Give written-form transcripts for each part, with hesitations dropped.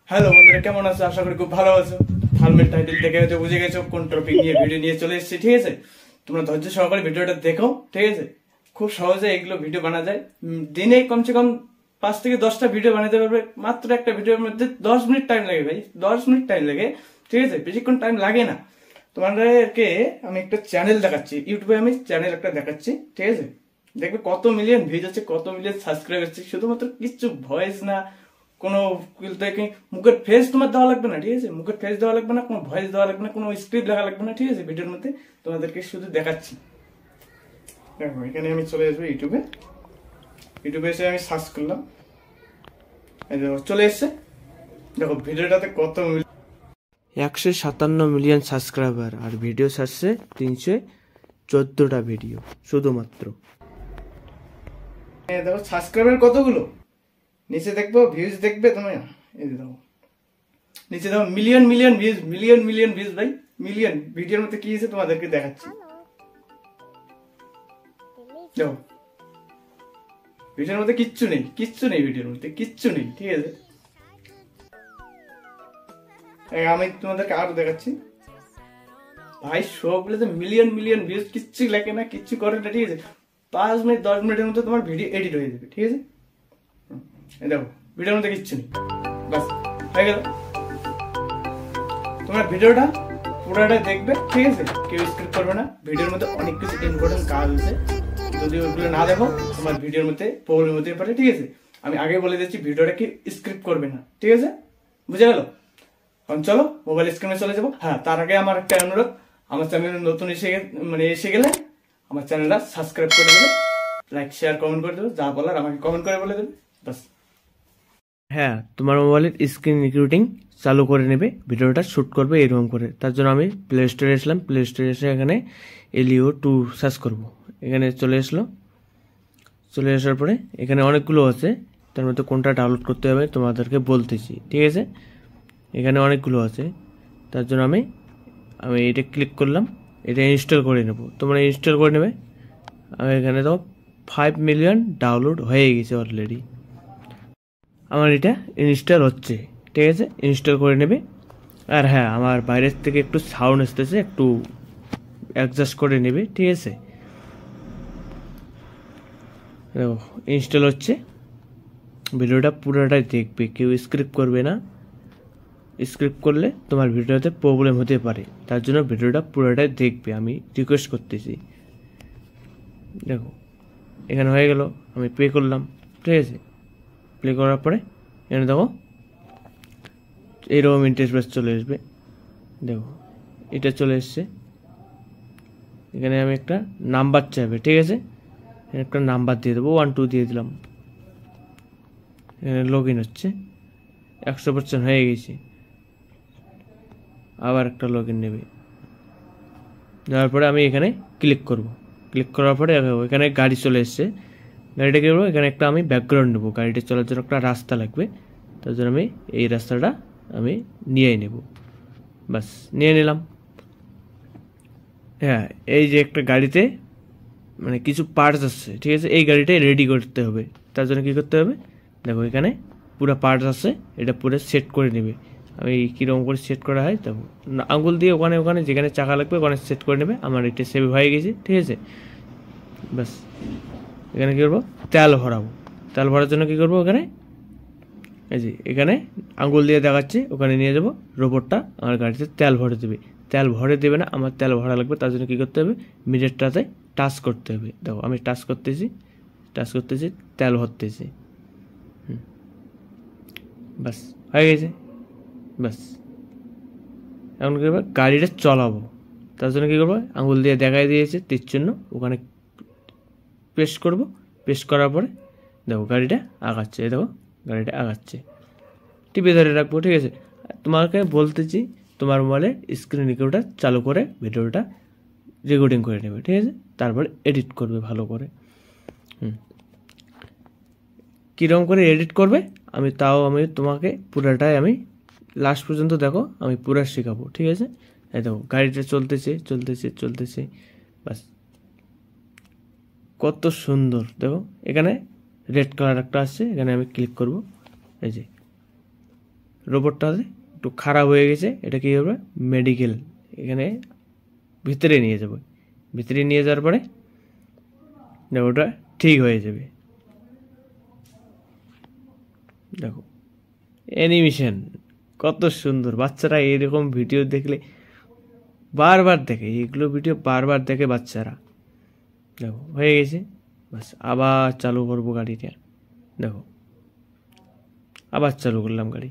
Hello বন্ধুরা, কেমন আছো? আশা করি খুব ভালো আছো। থাম্বনেল টাইটেল দেখে হয়তো বুঝে গেছো কোন টপিক নিয়ে ভিডিও নিয়ে চলে এসেছি। ঠিক আছে, তোমরা ধৈর্য সহকারে ভিডিওটা দেখো। ঠিক আছে, খুব সহজে এগুলো ভিডিও বানা যায়। দিনে কমসে কম 5 থেকে 10টা ভিডিও বানাতে পারবে। মাত্র একটা ভিডিওর মধ্যে 10 মিনিট টাইম লাগে ভাই, 10 মিনিট টাইম লাগে। ঠিক আছে, বেশিক্ষণ টাইম লাগে না। তোমাদেরকে আমি একটা চ্যানেল দেখাচ্ছি, ইউটিউবে আমি চ্যানেল একটা দেখাচ্ছি। ঠিক আছে, দেখবে কত মিলিয়ন ভিউজ আছে, কত মিলিয়ন সাবস্ক্রাইব আছে। শুধুমাত্র কিছু ভয়েস না, কোনো মুখের ফেস তোমার দেওয়া লাগবে না। ঠিক আছে, মুখের ফেস দেওয়া লাগবে না, কোনো ভয়েস দেওয়া লাগবে না, কোনো স্ক্রিপ্ট লেখা লাগবে না। ঠিক আছে, ভিডিওর মধ্যে তোমাদেরকে শুধু দেখাচ্ছি। দেখো, এখানে আমি চলে আসবো ইউটিউবে। ইউটিউবে এসে আমি সার্চ করলাম, এই দেখো চলে এসছে। দেখো ভিডিওটাতে কত 157 মিলিয়ন সাবস্ক্রাইবার, আর ভিডিও ছাড়ছে 314টা ভিডিও শুধুমাত্র। দেখো সাবস্ক্রাইবার কতগুলো, নিচে দেখবো ভিউজ দেখবে তুমি। এই দেখো নিচে দেখো million million views, million million views ভাই, মিলিয়ন। ভিডিওর মধ্যে কি আছে তোমাদেরকে দেখাচ্ছি। দেখো ভিডিওর মধ্যে কিচ্ছু নেই, কিচ্ছু নেই, ভিডিওর মধ্যে কিচ্ছু নেই। ঠিক আছে, আমি তোমাদেরকে আরো দেখাচ্ছি ভাই। সবগুলোতে মিলিয়ন মিলিয়ন ভিউজ, কিচ্ছু লেখে না, কিচ্ছু করে না। ঠিক আছে, 5 মিনিট 10 মিনিটের মধ্যে তোমার ভিডিও এডিট হয়ে যাবে। ঠিক আছে, এই দেখো ভিডিওর মধ্যে কিচ্ছু নেই, বাস হয়ে গেল। তোমার ভিডিওটা পুরোটা দেখবে। ঠিক আছে, কেউ স্ক্রিপ্ট করবে না। ভিডিওর মধ্যে অনেক কিছু ইম্পর্টেন্ট কাজ আছে, যদি ওগুলো না দেখো তোমার ভিডিওর মধ্যে প্রবলেম হতে পারে। ঠিক আছে, আমি আগে বলে দিচ্ছি ভিডিওটা কি স্ক্রিপ্ট করবে না। ঠিক আছে, বুঝে গেল? এখন চলো মোবাইল স্ক্রিনে চলে যাবো। হ্যাঁ, তার আগে আমার একটা অনুরোধ, আমার চ্যানেলে নতুন এসে গেলে আমার চ্যানেলটা সাবস্ক্রাইব করে দেবে, লাইক শেয়ার কমেন্ট করে দেবে। যা বলার আমাকে কমেন্ট করে বলে দেবে, বাস। হ্যাঁ, তোমার মোবাইলের স্ক্রিন রিক্রুটিং চালু করে নেবে, ভিডিওটা শ্যুট করবে এরকম করে। তার জন্য আমি প্লে স্টোরে আসলাম। প্লে স্টোরে এসে এখানে LEO2 সার্চ করব। এখানে চলে আসলো। চলে আসার পরে এখানে অনেকগুলো আছে, তার মধ্যে কোনটা ডাউনলোড করতে হবে তোমাদেরকে বলতেছি। ঠিক আছে, এখানে অনেকগুলো আছে, তার জন্য আমি এটা ক্লিক করলাম। এটা ইনস্টল করে নেব। তোমরা ইনস্টল করে নেবে। আমি এখানে তো 5 মিলিয়ন ডাউনলোড হয়ে গেছে অলরেডি। আমার এটা ইনস্টল হচ্ছে। ঠিক আছে, ইনস্টল করে নেবে। আর হ্যাঁ, আমার বাইরের থেকে একটু সাউন্ড আসতেছে, একটু অ্যাডজাস্ট করে নেবে। ঠিক আছে, দেখো ইনস্টল হচ্ছে। ভিডিওটা পুরোটাই দেখবে, কেউ স্ক্রিপ্ট করবে না। স্ক্রিপ্ট করলে তোমার ভিডিওতে প্রবলেম হতে পারে, তার জন্য ভিডিওটা পুরোটাই দেখবে, আমি রিকোয়েস্ট করতেছি। দেখো এখানে হয়ে গেল, আমি প্লে করলাম। ঠিক আছে, প্লে করার পরে এখানে দেখো এরকম ইন্টারফেস চলে আসবে। দেখো এটা চলে এসছে। এখানে আমি একটা নাম্বার চাইবে। ঠিক আছে, একটা নাম্বার দিয়ে দেবো, 1 2 দিয়ে দিলাম। এখানে লগ ইন হচ্ছে, 100% হয়ে গেছে। আবার একটা লগ ইন নেবে, দেওয়ার পরে আমি এখানে ক্লিক করব। ক্লিক করার পরে এখানে গাড়ি চলে এসছে। গাড়িটা কী করবো, এখানে একটা আমি ব্যাকগ্রাউন্ড নেবো। গাড়িটা চলার জন্য একটা রাস্তা লাগবে, তার জন্য আমি এই রাস্তাটা আমি নিয়ে নেব। বাস নিয়ে নিলাম। হ্যাঁ, এই যে একটা গাড়িতে মানে কিছু পার্টস আছে। ঠিক আছে, এই গাড়িটাই রেডি করতে হবে। তার জন্য কী করতে হবে, দেখো এখানে পুরো পার্টস আছে, এটা পুরো সেট করে নেবে। আমি কীরকম করে সেট করা হয় দেখো, আঙুল দিয়ে ওখানে ওখানে যেখানে চাকা লাগবে ওখানে সেট করে নেবে। আমার এটা সেভ হয়ে গেছে। ঠিক আছে, ব্যাস এখানে কী করবো, তেল ভরাবো। তেল ভরার জন্য কী করবো, এখানে এই যে এখানে আঙুল দিয়ে দেখাচ্ছে, ওখানে নিয়ে যাবো। রোবটটা আমার গাড়িতে তেল ভরে দেবে। তেল ভরে দেবে না, আমার তেল ভরা লাগবে। তার জন্য কী করতে হবে, মিটারটাতে টাচ করতে হবে। দেখো আমি টাচ করতেছি, তেল ভরতেছি। ব্যাস হয়ে গেছে। ব্যাস এখন কী করবো, গাড়িটা চলাবো। তার জন্য কী করবো, আঙুল দিয়ে দেখাই দিয়েছে তীর চিহ্ন, ওখানে প্রেস করব। প্রেস করার পরে দেখো গাড়িটা আগাচ্ছে। দেখো গাড়িটা আগাচ্ছে, টিপে ধরে রাখবো। ঠিক আছে, তোমাকে বলতেছি তোমার মোবাইলে স্ক্রিন রেকর্ডার চালু করে ভিডিওটা রেকর্ডিং করে নেবে। ঠিক আছে, তারপরে এডিট করবে ভালো করে। কীরকম করে এডিট করবে আমি তোমাকে পুরাটাই আমি লাস্ট পর্যন্ত দেখো, আমি পুরা শেখাবো। ঠিক আছে, এই দেখো গাড়িটা চলতেছে। বাস কত সুন্দর। দেখো এখানে রেড কালার একটা আসছে, এখানে আমি ক্লিক করব। এই যে রোবটটা একটু খারাপ হয়ে গেছে, এটা কি হবে মেডিকেল, এখানে ভিতরে নিয়ে যাব, ভিতরে নিয়ে যাওয়ার পরে দেখো ওটা ঠিক হয়ে যাবে। দেখো অ্যানিমেশন কত সুন্দর, বাচ্চারা এরকম ভিডিও দেখলে বারবার দেখে, এগুলো ভিডিও বারবার দেখে বাচ্চারা। দেখো হয়ে গেছে, বাস আবার চালু করবো গাড়িটা। দেখো আবার চালু করলাম গাড়ি।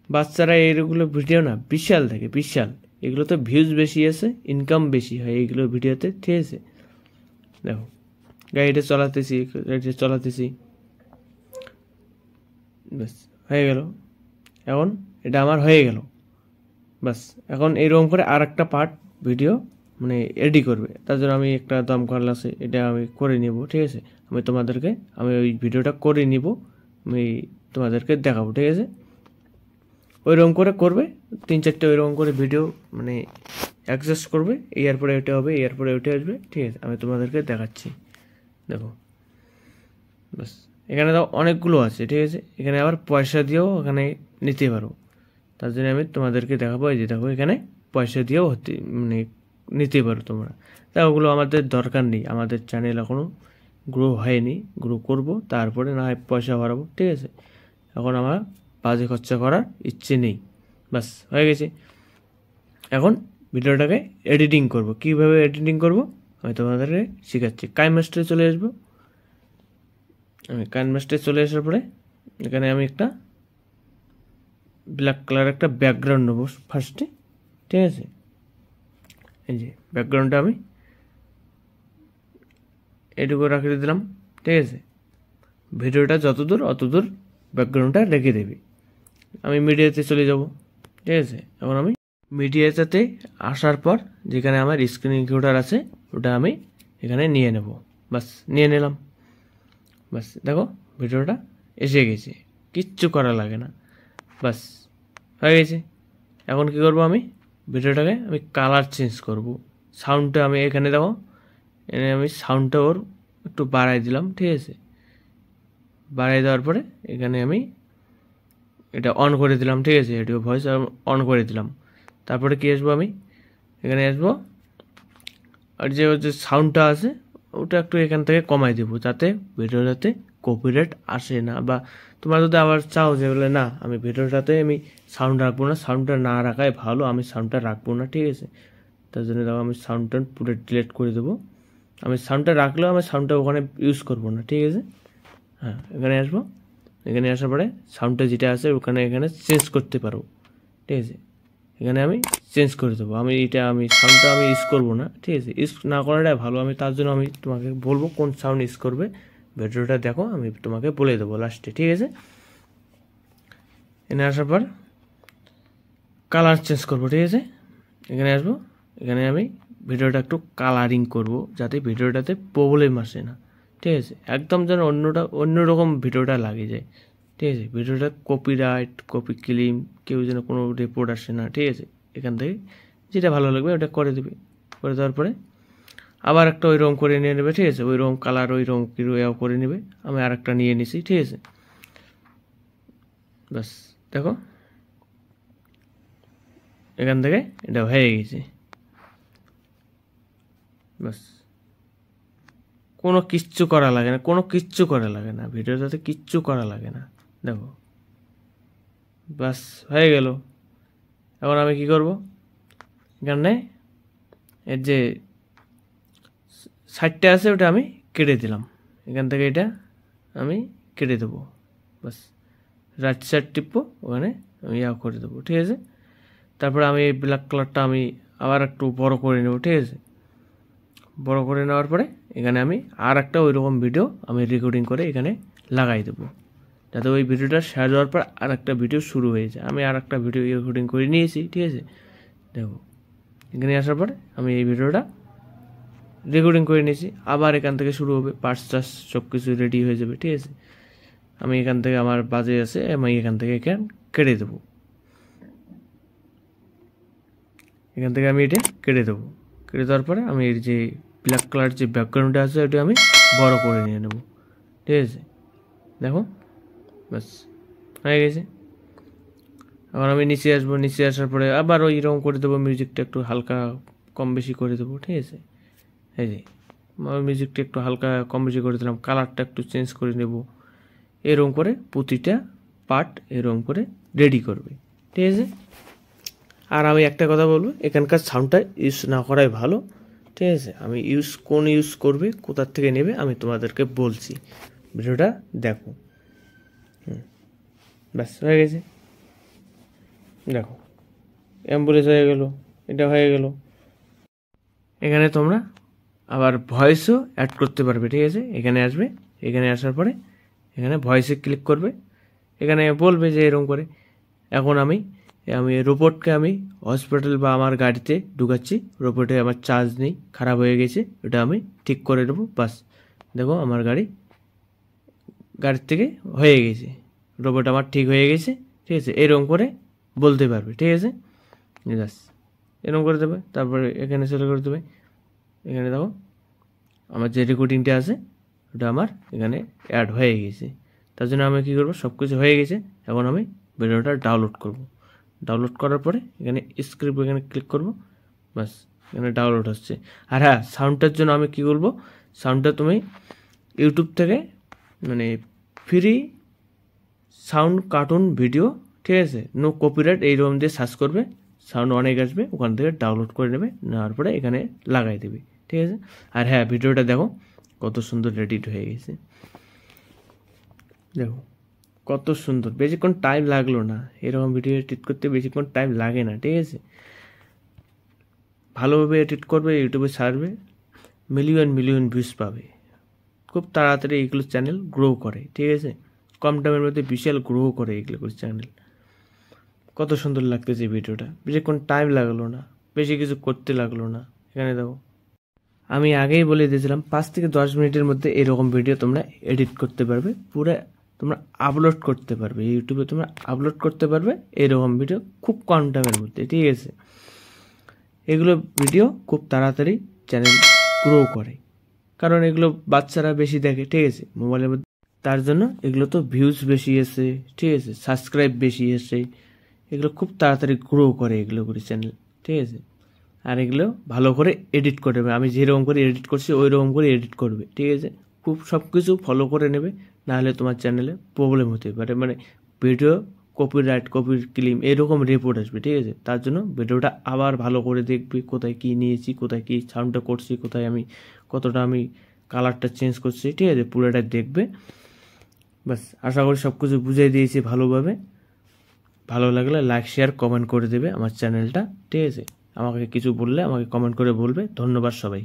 বাচ্চারা এইগুলো ভিডিও না বিশাল দেখে, বিশাল। এগুলোতে ভিউজ বেশি আছে, ইনকাম বেশি হয় এইগুলো ভিডিওতে, ঠিক আছে। দেখো গাড়িটা চলাতেছি ব্যাস হয়ে গেল। এখন এটা আমার হয়ে গেল, বাস এখন এইরকম করে আর একটা পার্ট ভিডিও মানে এডিট করবে, তার জন্য আমি একটা দমকল আছে এটা আমি করে নিব, ঠিক আছে। আমি ওই ভিডিওটা করে নিব, আমি তোমাদেরকে দেখাবো, ঠিক আছে। ওইরকম করে করবে 3-4টে ওইরকম করে ভিডিও মানে অ্যাডজাস্ট করবে, এরপরে ওটা হবে, এরপরে ওটা আসবে, ঠিক আছে। আমি তোমাদেরকে দেখাচ্ছি। দেখো বাস এখানে তো অনেকগুলো আছে, ঠিক আছে। এখানে আবার পয়সা দিয়েও এখানে নিতে পারো, তার জন্য আমি তোমাদেরকে দেখাবো। এই যে দেখো এখানে পয়সা দিয়েও মানে নিতে পারো তোমরা। তা ওগুলো আমাদের দরকার নেই, আমাদের চ্যানেল এখনও গ্রো হয়নি, গ্রো করব তারপরে না হয় পয়সা বাড়াবো, ঠিক আছে। এখন আমার বাজে খরচা করার ইচ্ছে নেই, বাস হয়ে গেছে। এখন ভিডিওটাকে এডিটিং করব, কীভাবে এডিটিং করব আমি তোমাদেরকে শেখাচ্ছি। কাইনমাস্টারে চলে আসবো। আমি কাইনমাস্টারে চলে আসার পরে এখানে আমি একটা ব্ল্যাক কালার একটা ব্যাকগ্রাউন্ড নেবো ফার্স্টে, ঠিক আছে। এই যে ব্যাকগ্রাউন্ডটা আমি এটুকু রাখিয়ে দিলাম, ঠিক আছে। ভিডিওটা যত দূর অত দূর ব্যাকগ্রাউন্ডটা রেখে দেবে। আমি মিডিয়াতে চলে যাব, ঠিক আছে। এখন আমি মিডিয়াতে আসার পর যেখানে আমার স্ক্রিন রেকর্ডার আছে ওটা আমি এখানে নিয়ে নেব, বাস নিয়ে নিলাম। বাস দেখো ভিডিওটা এসে গেছে, কিচ্ছু করা লাগে না, বাস হয়ে গেছে। এখন কি করব, আমি ভিডিওটাকে আমি কালার চেঞ্জ করব। সাউন্ডটা আমি এখানে দেখো, এনে আমি সাউন্ডটা ওর একটু বাড়াই দিলাম, ঠিক আছে। বাড়াই দেওয়ার পরে এখানে আমি এটা অন করে দিলাম, ঠিক আছে। এটিও ভয়েস অন করে দিলাম। তারপরে কি আসবো, আমি এখানে আসবো আর যে সাউন্ডটা আছে ওটা একটু এখান থেকে কমাই দেবো, যাতে ভিডিওটাতে কপিরাইট আসে না। বা তোমরা যদি আবার চাও যে বলে না আমি ভিডিওটাতে আমি সাউন্ড রাখবো না, সাউন্ডটা না রাখাই ভালো, আমি সাউন্ডটা রাখবো না, ঠিক আছে। তার জন্য দেখো আমি সাউন্ডটা পুরো ডিলিট করে দেবো। আমি সাউন্ডটা রাখলেও আমি সাউন্ডটা ওখানে ইউজ করবো না, ঠিক আছে। হ্যাঁ এখানে আসবো, এখানে আসার পরে সাউন্ডটা যেটা আছে ওখানে এখানে চেঞ্জ করতে পারো, ঠিক আছে। এখানে আমি চেঞ্জ করে দেবো। আমি সাউন্ডটা আমি ইউজ করবো না, ঠিক আছে। ইউজ না করাটাই ভালো। আমি তার জন্য আমি তোমাকে বলবো কোন সাউন্ড ইউজ করবে, ভিডিওটা দেখো আমি তোমাকে বলে দেবো লাস্টে, ঠিক আছে। এখানে আসার পর কালার চেঞ্জ করবো, ঠিক আছে। এখানে আসবো, এখানে আমি ভিডিওটা একটু কালারিং করব, যাতে ভিডিওটাতে প্রবলেম আসে না, ঠিক আছে। একদম যেন অন্যরকম ভিডিওটা লাগে যায়, ঠিক আছে। ভিডিওটা কপিরাইট কপি ক্লেম কেউ যেন কোনো রিপোর্ট আসে না, ঠিক আছে। এখান থেকে যেটা ভালো লাগবে ওটা করে দেবে। করে দেওয়ার পরে আবার একটা ওই রকম করে নিয়ে নেবে, ঠিক আছে। ওই রকম কালার ওই রকম করে নেবে। আমি আর একটা নিয়ে নিছি, ঠিক আছে। বাস দেখো এখান থেকে এটা হয়ে গেছে, বাস কোনো কিচ্ছু করা লাগে না, কোনো কিচ্ছু করা লাগে না, ভিডিওটাতে কিচ্ছু করা লাগে না। দেখো বাস হয়ে গেল। এখন আমি কি করব, এখানে এর যে সাইডটা আছে ওটা আমি কেটে দিলাম। এখান থেকে এটা আমি কেটে দেবো, বাস রাইট সাইড টিপবো, ওখানে আমি করে দেবো, ঠিক আছে। তারপরে আমি এই ব্ল্যাক কালারটা আমি আবার একটু বড় করে নেব, ঠিক আছে। বড় করে নেওয়ার পরে এখানে আমি আর একটা ওইরকম ভিডিও আমি রেকর্ডিং করে এখানে লাগাই দেবো, যাতে ওই ভিডিওটা শেয়ার হওয়ার পর আর একটা ভিডিও শুরু হয়ে যায়। আমি আর একটা ভিডিও রেকর্ডিং করে নিয়েছি, ঠিক আছে। দেখো এখানে আসার পরে আমি এই ভিডিওটা রেকর্ডিং করে নিয়েছি। আবার এখান থেকে শুরু হবে, পার্টস টার্টস সব কিছু রেডি হয়ে যাবে, ঠিক আছে। আমি এখান থেকে আমার বাজে আছে, আমি এখান থেকে কেটে দেবো। এখান থেকে আমি এটা কেটে দেবো। কেটে দেওয়ার পরে আমি এর যে ব্ল্যাক কালার যে ব্যাকগ্রাউন্ডটা আছে ওটা আমি বড় করে নিয়ে নেব, ঠিক আছে। দেখো বাস হয়ে গেছে। এখন আমি নিচে আসবো, নিচে আসার পরে আবার ওই রকম করে দেবো, মিউজিকটা একটু হালকা কম বেশি করে দেবো, ঠিক আছে। এই যে মিউজিকটা একটু হালকা কম বেশি করে দিলাম, কালারটা একটু চেঞ্জ করে নেব, এরকম করে প্রতিটা পার্ট এরকম করে রেডি করবে, ঠিক আছে। আর আমি একটা কথা বলবো, এখানকার সাউন্ডটা ইউজ না করাই ভালো, ঠিক আছে। আমি কোন ইউজ করবে, কোথার থেকে নেবে আমি তোমাদেরকে বলছি, ভিডিওটা দেখো। ব্যাস হয়ে গেছে, দেখো অ্যাম্বুলেন্স হয়ে গেল, এটা হয়ে গেল। এখানে তোমরা আবার ভয়েসও অ্যাড করতে পারবে, ঠিক আছে। এখানে আসবে, এখানে আসার পরে এখানে ভয়েসে ক্লিক করবে, এখানে বলবে যে এরকম করে। এখন আমি রোবটকে আমি হসপিটাল বা আমার গাড়িতে ঢুকাচ্ছি, রোবটে আমার চার্জ নেই, খারাপ হয়ে গেছে, ওটা আমি ঠিক করে দেবো। বাস দেখো আমার গাড়ির থেকে হয়ে গেছে, রোবট আমার ঠিক হয়ে গেছে, ঠিক আছে। এরকম করে বলতে পারবে, ঠিক আছে। বাস এরকম করে দেবে, তারপরে এখানে সেটা করে দেবে। এখানে দেখো আমার যে রেকর্ডিংটা আছে ওটা আমার এখানে অ্যাড হয়ে গেছে। তার জন্য আমি কী করবো, সব কিছু হয়ে গেছে। এখন আমি ভিডিওটা ডাউনলোড করব। ডাউনলোড করার পরে এখানে স্ক্রিপ্ট এখানে ক্লিক করব, বাস এখানে ডাউনলোড হচ্ছে। আর হ্যাঁ, সাউন্ডটার জন্য আমি কী করবো, সাউন্ডটা তুমি ইউটিউব থেকে মানে ফ্রি সাউন্ড কার্টুন ভিডিও, ঠিক আছে, নো কপিরাইট এইরকম দিয়ে সার্চ করবে, সাউন্ড অনেক আসবে, ওখান থেকে ডাউনলোড করে নেবে, নেওয়ার পরে এখানে লাগাই দেবে, ঠিক আছে। আর হ্যাঁ, ভিডিওটা দেখো কত সুন্দর এডিট হয়ে গেছে, দেখো কত সুন্দর, বেশিক্ষণ টাইম লাগলো না, এরকম ভিডিও এডিট করতে বেশিক্ষণ টাইম লাগে না, ঠিক আছে। ভালোভাবে এডিট করবে, ইউটিউবে ছাড়বে, মিলিয়ন মিলিয়ন ভিউজ পাবে, খুব তাড়াতাড়ি এগুলো চ্যানেল গ্রো করে, ঠিক আছে। কম টাইমের মধ্যে বিশাল গ্রো করে এগুলো চ্যানেল। কত সুন্দর লাগতেছে ভিডিওটা, বেশিক্ষণ টাইম লাগলো না, বেশি কিছু করতে লাগলো না। এখানে দেখো আমি আগেই বলে দিয়েছিলাম 5 থেকে 10 মিনিটের মধ্যে এরকম ভিডিও তোমরা এডিট করতে পারবে, পুরো তোমরা আপলোড করতে পারবে, ইউটিউবে তোমরা আপলোড করতে পারবে এরকম ভিডিও খুব কম টাইমের মধ্যে, ঠিক আছে। এগুলো ভিডিও খুব তাড়াতাড়ি চ্যানেল গ্রো করে, কারণ এগুলো বাচ্চারা বেশি দেখে, ঠিক আছে, মোবাইলের মধ্যে। তার জন্য এগুলো তো ভিউজ বেশি এসে, ঠিক আছে, সাবস্ক্রাইব বেশি এসে, এগুলো খুব তাড়াতাড়ি গ্রো করে এগুলো করে চ্যানেল, ঠিক আছে। আর এগুলো ভালো করে এডিট করবে, আমি যেরকম করে এডিট করছি ওই রকম করে এডিট করবে, ঠিক আছে। খুব সব কিছু ফলো করে নেবে, নাহলে তোমার চ্যানেলে প্রবলেম হতে পারে, মানে ভিডিও কপিরাইট, কপি ক্লেম এরকম রিপোর্ট আসবে, ঠিক আছে। তার জন্য ভিডিওটা আবার ভালো করে দেখবি, কোথায় কি নিয়েছি, কোথায় কি সাউন্ডটা করছি, কোথায় আমি কতটা আমি কালারটা চেঞ্জ করছি, ঠিক আছে, পুরোটা দেখবে। বাস আশা করি সব কিছু বুঝিয়ে দিয়েছি ভালোভাবে। ভালো লাগলে লাইক শেয়ার কমেন্ট করে দেবে আমার চ্যানেলটা, ঠিক আছে। আমাকে কিছু বললে আমাকে কমেন্ট করে বলবে। ধন্যবাদ সবাই।